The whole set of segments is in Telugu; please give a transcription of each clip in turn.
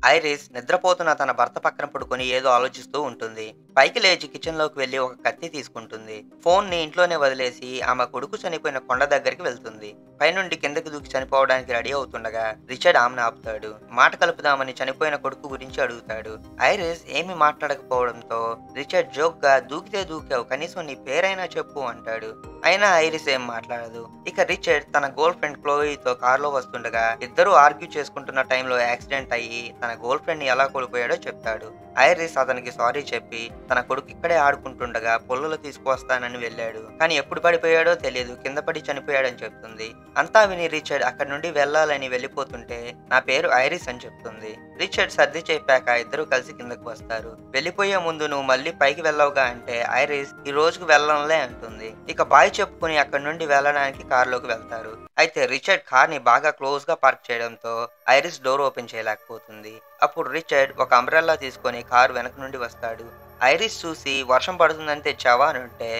ఐరిస్ నిద్రపోతున్న తన భర్త పక్కన పడుకొని ఏదో ఆలోచిస్తూ ఉంటుంది. పైకి లేచి కిచెన్‌లోకి వెళ్లి ఒక కత్తి తీసుకుంటుంది. ఫోన్‌ని ఇంట్లోనే వదిలేసి ఆమె కొడుకు చనిపోయిన కొండ దగ్గరికి వెళ్తుంది. పైనుండి కిందకి దూకి చనిపోవడానికి రెడీ అవుతుండగా రిచర్డ్ ఆమెను ఆపుతాడు. మాట కలుపుదామని చనిపోయిన కొడుకు గురించి అడుగుతాడు. ఐరిస్ ఏమీ మాట్లాడకపోవడంతో రిచర్డ్ జోక్‌గా "దూకితే దూకావు, కనీసం నీ పేరైనా చెప్పు" అంటాడు. అయినా ఐరిస్ ఏం మాట్లాడదు. ఇక రిచర్డ్ తన గర్ల్ ఫ్రెండ్ క్లోయితో కారులో వస్తుండగా ఇద్దరూ ఆర్గ్యూ చేసుకుంటున్న టైంలో యాక్సిడెంట్ అయ్యి తన గర్ల్ ఫ్రెండ్ ని ఎలా కోల్పోయాడో చెప్తాడు. ఐరిస్ అతనికి సారీ చెప్పి తన కొడుకు ఇక్కడే ఆడుకుంటుండగా పుల్లలు తీసుకువస్తానని వెళ్ళాడు. కానీ ఎప్పుడు పడిపోయాడో తెలియదు, కింద పడి చనిపోయాడని చెప్తుంది. అంతా విని రిచర్డ్ అక్కడి నుండి వెళ్ళాలని వెళ్ళిపోతుంటే నా పేరు ఐరిస్ అని చెప్తుంది. రిచర్డ్ సర్ది చెప్పాక ఇద్దరు కలిసి కిందకు వస్తారు. వెళ్ళిపోయే ముందు నువ్వు మళ్ళీ పైకి వెళ్ళవుగా అంటే ఐరిస్ ఈ రోజుకు వెళ్ళంలే అంటుంది. ఇక బాయ్ చెప్పుకుని అక్కడి నుండి వెళ్ళడానికి కారులోకి వెళ్తారు. అయితే రిచర్డ్ కార్ ని బాగా క్లోజ్ గా పార్క్ చేయడంతో ఐరిస్ డోర్ ఓపెన్ చేయలేకపోతుంది. అప్పుడు రిచర్డ్ ఒక అంబ్రెల్లా తీసుకొని కారు వెనక నుండి వస్తాడు. ఐరిస్ చూసి వర్షం పడుతుందని తెచ్చావా అని అంటే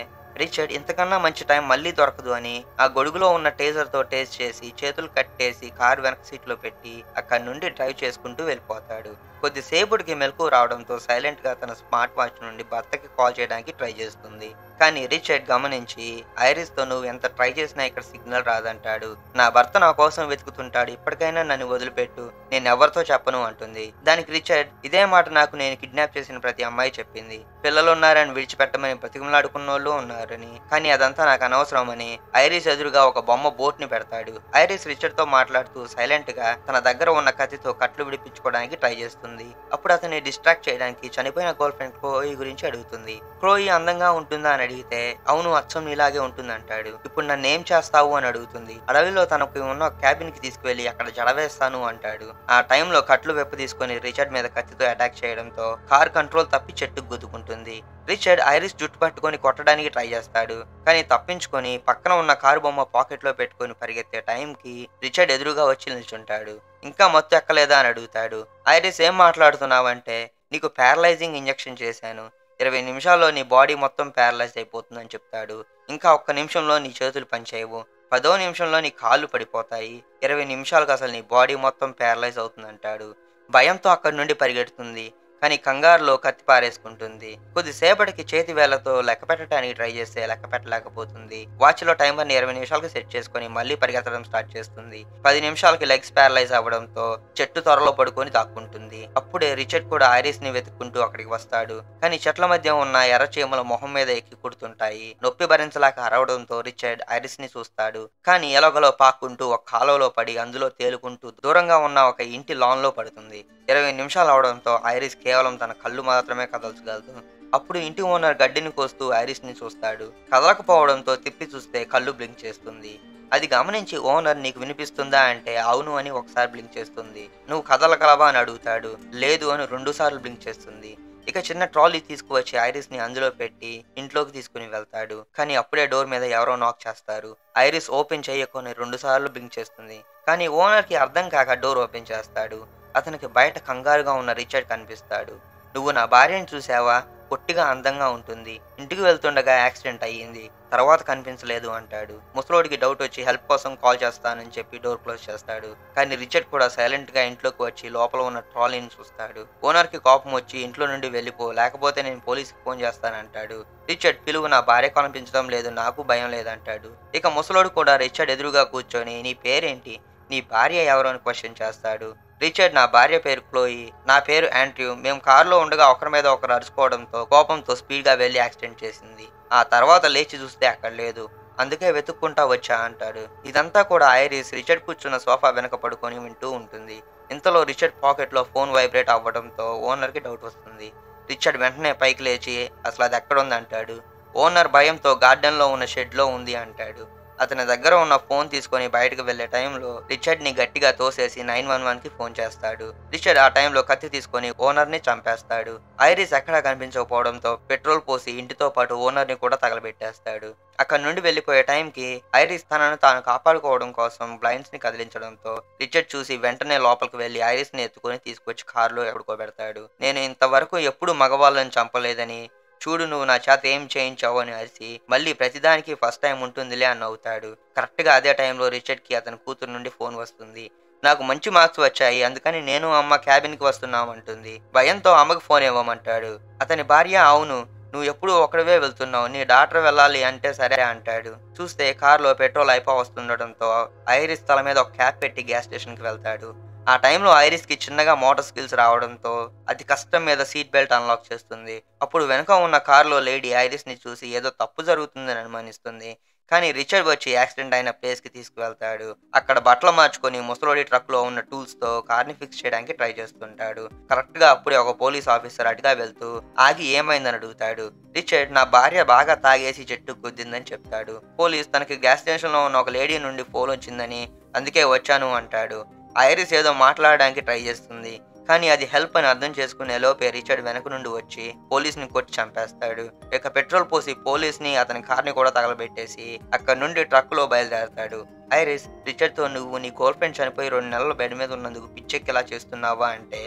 రిచర్డ్ ఇంతకన్నా మంచి టైం మళ్ళీ దొరకదు అని ఆ గొడుగులో ఉన్న టేజర్ తో టేస్ట్ చేసి చేతులు కట్టేసి కారు వెనక సీట్ లో పెట్టి అక్కడి నుండి డ్రైవ్ చేసుకుంటూ వెళ్ళిపోతాడు. కొద్దిసేపటికి మెలకు రావడంతో సైలెంట్ గా తన స్మార్ట్ వాచ్ నుండి భర్తకి కాల్ చేయడానికి ట్రై చేస్తుంది. కానీ రిచర్డ్ గమనించి ఐరిస్ తో నువ్వు ఎంత ట్రై చేసినా ఇక్కడ సిగ్నల్ రాదంటాడు. నా భర్త నా కోసం వెతుకుతుంటాడు, ఇప్పటికైనా నన్ను వదిలిపెట్టు, నేను ఎవరితో చెప్పను అంటుంది. దానికి రిచర్డ్ ఇదే మాట నాకు నేను కిడ్నాప్ చేసిన ప్రతి అమ్మాయి చెప్పింది. పిల్లలున్నారని విడిచిపెట్టమని బతికిమలాడుకున్నోళ్ళు ఉన్నారని, కానీ అదంతా నాకు అనవసరమని ఐరిస్ ఎదురుగా ఒక బొమ్మ బోట్ ని పెడతాడు. ఐరిస్ రిచర్డ్ తో మాట్లాడుతూ సైలెంట్ గా తన దగ్గర ఉన్న కత్తితో కట్లు విడిపించుకోవడానికి ట్రై చేస్తుంది. అప్పుడు అతన్ని డిస్ట్రాక్ట్ చేయడానికి చనిపోయిన గర్ల్ ఫ్రెండ్ క్లోయి గురించి అడుగుతుంది. క్లోయి అందంగా ఉంటుందా అని అడిగితే అవును, అచ్చం ఇలాగే ఉంటుంది అంటాడు. ఇప్పుడు నన్ను ఏం చేస్తావు అని అడుగుతుంది. అడవిలో తనకు ఉన్న క్యాబిన్ కి తీసుకువెళ్లి అక్కడ జడవేస్తాను అంటాడు. ఆ టైంలో కట్లు వెప్పు తీసుకుని రిచర్డ్ మీద కత్తితో అటాక్ చేయడంతో కార్ కంట్రోల్ తప్పి చెట్టుకు గుద్దుకుంటుంది. రిచర్డ్ ఐరిస్ జుట్టు పట్టుకొని కొట్టడానికి ట్రై చేస్తాడు. కానీ తప్పించుకొని పక్కన ఉన్న కారు బొమ్మ పాకెట్ లో పెట్టుకుని పరిగెత్తే టైంకి రిచర్డ్ ఎదురుగా వచ్చి నిల్చుంటాడు. ఇంకా మత్తు ఎక్కలేదా అని అడుగుతాడు. ఐరిస్ ఏం మాట్లాడుతున్నావంటే నీకు ప్యారలైజింగ్ ఇంజెక్షన్ చేశాను, 20 నిమిషాల్లో నీ బాడీ మొత్తం ప్యారలైజ్ అయిపోతుందని చెప్తాడు. ఇంకా ఒక్క నిమిషంలో నీ చేతులు పనిచేయవు, 10వ నిమిషంలో నీ కాళ్ళు పడిపోతాయి, 20 నిమిషాలకు అసలు నీ బాడీ మొత్తం ప్యారలైజ్ అవుతుందంటాడు. భయంతో అక్కడి నుండి పరిగెడుతుంది. కానీ కంగారులో కత్తి పారేసుకుంటుంది. కొద్దిసేపటికి చేతి వేళ్లతో లెక్క పెట్టడానికి ట్రై చేస్తే లెక్క పెట్టలేకపోతుంది. వాచ్ లో టైమర్ ని 20 నిమిషాలకు సెట్ చేసుకుని మళ్ళీ పరిగెత్తడం స్టార్ట్ చేస్తుంది. 10 నిమిషాలకి లెగ్స్ ప్యారలైజ్ అవ్వడంతో చెట్టు త్వరలో పడుకొని దాక్కుంటుంది. అప్పుడే రిచర్డ్ కూడా ఐరిస్ ని వెతుక్కుంటూ అక్కడికి వస్తాడు. కానీ చెట్ల మధ్య ఉన్న ఎర్ర చీమలు మొహం మీద ఎక్కి కుడుతుంటాయి. నొప్పి భరించలేక అరవడంతో రిచర్డ్ ఐరిస్ ని చూస్తాడు. కానీ ఎలాగలో పాక్కుంటూ ఒక కాలువలో పడి అందులో తేలుకుంటూ దూరంగా ఉన్న ఒక ఇంటి లాన్ లో పడుతుంది. 20 నిమిషాలు అవడంతో ఐరిస్ కేవలం తన కళ్ళు మాత్రమే కదల్చగలదు. అప్పుడు ఇంటి ఓనర్ గడ్డిని కోస్తూ ఐరిస్ ని చూస్తాడు. కదలకపోవడంతో తిప్పి చూస్తే కళ్ళు బ్లింక్ చేస్తుంది. అది గమనించి ఓనర్ నీకు వినిపిస్తుందా అంటే అవును అని ఒకసారి బ్లింక్ చేస్తుంది. నువ్వు కదలగలవా అని అడుగుతాడు. లేదు అని 2 సార్లు బ్లింక్ చేస్తుంది. ఇక చిన్న ట్రాలీ తీసుకువచ్చి ఐరిస్ ని అందులో పెట్టి ఇంట్లోకి తీసుకుని వెళ్తాడు. కానీ అప్పుడే డోర్ మీద ఎవరో నాక్ చేస్తారు. ఐరిస్ ఓపెన్ చేయకొని 2 సార్లు బ్లింక్ చేస్తుంది. కానీ ఓనర్ కి అర్థం కాక డోర్ ఓపెన్ చేస్తాడు. అతనికి బయట కంగారుగా ఉన్న రిచర్డ్ కనిపిస్తాడు. నువ్వు నా భార్యను చూసావా, పొట్టిగా అందంగా ఉంటుంది, ఇంటికి వెళ్తుండగా యాక్సిడెంట్ అయ్యింది, తర్వాత కనిపించలేదు అంటాడు. ముసలోడికి డౌట్ వచ్చి హెల్ప్ కోసం కాల్ చేస్తానని చెప్పి డోర్ క్లోజ్ చేస్తాడు. కానీ రిచర్డ్ కూడా సైలెంట్ గా ఇంట్లోకి వచ్చి లోపల ఉన్న ట్రాలీని చూస్తాడు. ఓనర్ కి కోపం వచ్చి ఇంట్లో నుండి వెళ్ళిపో, లేకపోతే నేను పోలీసుకి ఫోన్ చేస్తానంటాడు. రిచర్డ్ పిలువు, నా భార్య కనిపించడం లేదు, నాకు భయం లేదంటాడు. ఇక ముసలోడు కూడా రిచర్డ్ ఎదురుగా కూర్చొని నీ పేరేంటి, నీ భార్య ఎవరు అని క్వశ్చన్ చేస్తాడు. రిచర్డ్ నా భార్య పేరు క్లోయి, నా పేరు ఆండ్రూ, మేము కారులో ఉండగా ఒకరి మీద ఒకరు అరుచుకోవడంతో కోపంతో స్పీడ్ గా వెళ్లి యాక్సిడెంట్ చేసింది, ఆ తర్వాత లేచి చూస్తే అక్కడ లేదు, అందుకే వెతుక్కుంటా వచ్చా అంటాడు. ఇదంతా కూడా ఐరిస్ రిచర్డ్ కూర్చున్న సోఫా వెనక పడుకొని వింటూ ఉంటుంది. ఇంతలో రిచర్డ్ పాకెట్ లో ఫోన్ వైబ్రేట్ అవ్వడంతో ఓనర్ కి డౌట్ వస్తుంది. రిచర్డ్ వెంటనే పైకి లేచి అసలు అది ఎక్కడుంది అంటాడు. ఓనర్ భయంతో గార్డెన్ లో ఉన్న షెడ్ లో ఉంది అంటాడు. అతని దగ్గర ఉన్న ఫోన్ తీసుకొని బయటకు వెళ్లే టైంలో రిచర్డ్ ని గట్టిగా తోసేసి 911 కి ఫోన్ చేస్తాడు. రిచర్డ్ ఆ టైంలో కత్తి తీసుకొని ఓనర్ ని చంపేస్తాడు. ఐరిస్ ఎక్కడా కనిపించకపోవడంతో పెట్రోల్ పోసి ఇంటితో పాటు ఓనర్ ని కూడా తగలబెట్టేస్తాడు. అక్కడి నుండి వెళ్లిపోయే టైంకి ఐరిస్ తనను తాను కాపాడుకోవడం కోసం బ్లైండ్స్ ని కదిలించడంతో రిచర్డ్ చూసి వెంటనే లోపలికి వెళ్లి ఐరిస్ ని ఎత్తుకొని తీసుకొచ్చి కారులో ఎడుకోబెడతాడు. నేను ఇంతవరకు ఎప్పుడు మగవాళ్ళని చంపలేదని, చూడు నువ్వు నా చేత ఏం చేయించావు అని అరిసి మళ్ళీ ప్రతిదానికి ఫస్ట్ టైం ఉంటుందిలే అని నవ్వుతాడు. కరెక్ట్ గా అదే టైంలో రిచర్డ్ కి అతని కూతురు నుండి ఫోన్ వస్తుంది. నాకు మంచి మార్క్స్ వచ్చాయి. అందుకని నేను అమ్మ క్యాబిన్‌కి వస్తున్నాం అంటుంది. భయంతో అమ్మకి ఫోన్ ఇవ్వమంటాడు. అతని భార్య అవును. నువ్వు ఎప్పుడూ ఒక్కడివే వెళ్తున్నావు. నీ డాక్టర్ వెళ్ళాలి అంటే సరే అంటాడు. చూస్తే కారులో పెట్రోల్ అయిపోవస్తుండటంతో ఐరిస్ తల మీద ఒక క్యాప్ పెట్టి గ్యాస్ స్టేషన్‌కి వెళ్తాడు. ఆ టైంలో ఐరిస్‌కి చిన్నగా మోటార్ స్కిల్స్ రావడంతో అతి కష్టం మీద సీట్ బెల్ట్ అన్‌లాక్ చేస్తుంది. అప్పుడు వెనక ఉన్న కారులో లేడీ ఐరిస్‌ని చూసి ఏదో తప్పు జరుగుతుందని అనుమానిస్తుంది. కానీ రిచర్డ్ వచ్చి యాక్సిడెంట్ అయిన ప్లేస్‌కి తీసుకువెళ్తాడు. అక్కడ బట్టలు మార్చుకొని ముసలోడి ట్రక్‌లో ఉన్న టూల్స్‌తో కార్‌ని ఫిక్స్ చేయడానికి ట్రై చేస్తుంటాడు. కరెక్ట్‌గా అప్పుడే ఒక పోలీస్ ఆఫీసర్ అటుగా వెళ్తూ ఆగి ఏమైందని అడుగుతాడు. రిచర్డ్ నా భార్య బాగా తాగేసి చెట్టుకు గుద్దిందని చెప్తాడు. పోలీస్ తనకి గ్యాస్ స్టేషన్‌లో ఉన్న ఒక లేడీ నుండి ఫోన్ వచ్చిందని అందుకే వచ్చాను అంటాడు. ఐరిస్ ఏదో మాట్లాడడానికి ట్రై చేస్తుంది. కానీ అది హెల్ప్ అని అర్థం చేసుకునే లోపే రిచర్డ్ వెనక నుండి వచ్చి పోలీస్‌ని కొట్టి చంపేస్తాడు. ఇక పెట్రోల్ పోసి పోలీస్‌ని అతని కార్‌ని కూడా తగలబెట్టేసి అక్కడి నుండి ట్రక్కులో బయలుదేరతాడు. ఐరిస్ రిచర్డ్‌తో నువ్వు నీ గర్ల్ ఫ్రెండ్ చనిపోయి 2 నెలలు బెడ్ మీద ఉన్నందుకు పిచ్చెక్కిలా చేస్తున్నావా అంటే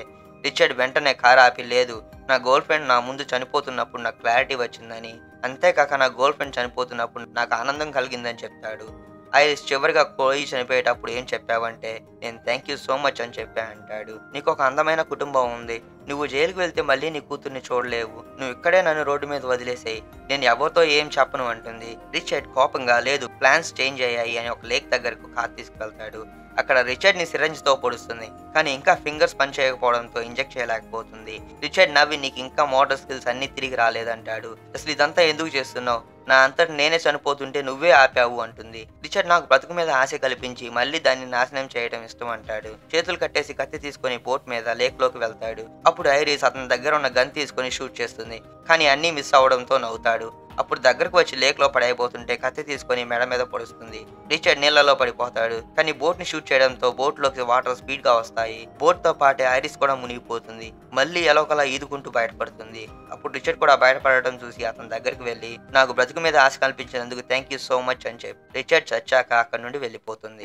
రిచర్డ్ వెంటనే కారు ఆపి లేదు నా గర్ల్ ఫ్రెండ్ నా ముందు చనిపోతున్నప్పుడు నాకు క్లారిటీ వచ్చిందని, అంతేకాక నా గర్ల్ ఫ్రెండ్ చనిపోతున్నప్పుడు నాకు ఆనందం కలిగిందని చెప్తాడు. ఐరిస్ చివరిగా కోయి చనిపోయేటప్పుడు ఏం చెప్పావంటే నేను థ్యాంక్ యూ సో మచ్ అని చెప్పా అంటాడు. నీకు ఒక అందమైన కుటుంబం ఉంది. నువ్వు జైలుకి వెళ్తే మళ్ళీ నీ కూతుర్ని చూడలేవు. నువ్వు ఇక్కడే నన్ను రోడ్డు మీద వదిలేసేయి. నేను ఎవరితో ఏం చెప్పను అంటుంది. రిచర్డ్ కోపంగా లేదు ప్లాన్స్ చేంజ్ అయ్యాయి అని ఒక లేక్ దగ్గరకు కార్ తీసుకువెళ్తాడు. అక్కడ రిచర్డ్ ని సిరంజ్ తో పొడుస్తుంది. కానీ ఇంకా ఫింగర్స్ పని చేయకపోవడంతో ఇంజెక్ట్ చేయలేకపోతుంది. రిచర్డ్ నవ్వి నీకు ఇంకా మోటార్ స్కిల్స్ అన్ని తిరిగి రాలేదంటాడు. అసలు ఇదంతా ఎందుకు చేస్తున్నావు? నా అంతటి నేనే చనిపోతుంటే నువ్వే ఆపావు అంటుంది. రిచర్డ్ నాకు బ్రతుకు మీద ఆశ కల్పించి మళ్ళీ దాన్ని నాశనం చేయడం ఇష్టం అంటాడు. చేతులు కట్టేసి కత్తి తీసుకుని బోట్ మీద లేక్ లోకి వెళ్తాడు. అప్పుడు ఐరిస్ అతని దగ్గర ఉన్న గన్ తీసుకుని షూట్ చేస్తుంది. కానీ అన్నీ మిస్ అవడంతో నవ్వుతాడు. అప్పుడు దగ్గరకు వచ్చి లేక్ లో పడైపోతుంటే కత్తి తీసుకొని మెడ మీద పొడుస్తుంది. రిచర్డ్ నీళ్లలో పడిపోతాడు. కానీ బోట్ ని షూట్ చేయడంతో బోట్ లోకి వాటర్ స్పీడ్ గా వస్తాయి. బోట్ తో పాటే ఐరిస్ కూడా మునిగిపోతుంది. మళ్ళీ ఎలోకలా ఈదుకుంటూ బయటపడుతుంది. అప్పుడు రిచర్డ్ కూడా బయటపడటం చూసి అతని దగ్గరికి వెళ్లి నాకు బ్రతుకు మీద ఆశ కల్పించినందుకు థ్యాంక్ యూ సో మచ్ అని చెప్పి రిచర్డ్ చచ్చాక అక్కడి నుండి వెళ్ళిపోతుంది.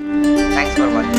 Thanks for watching.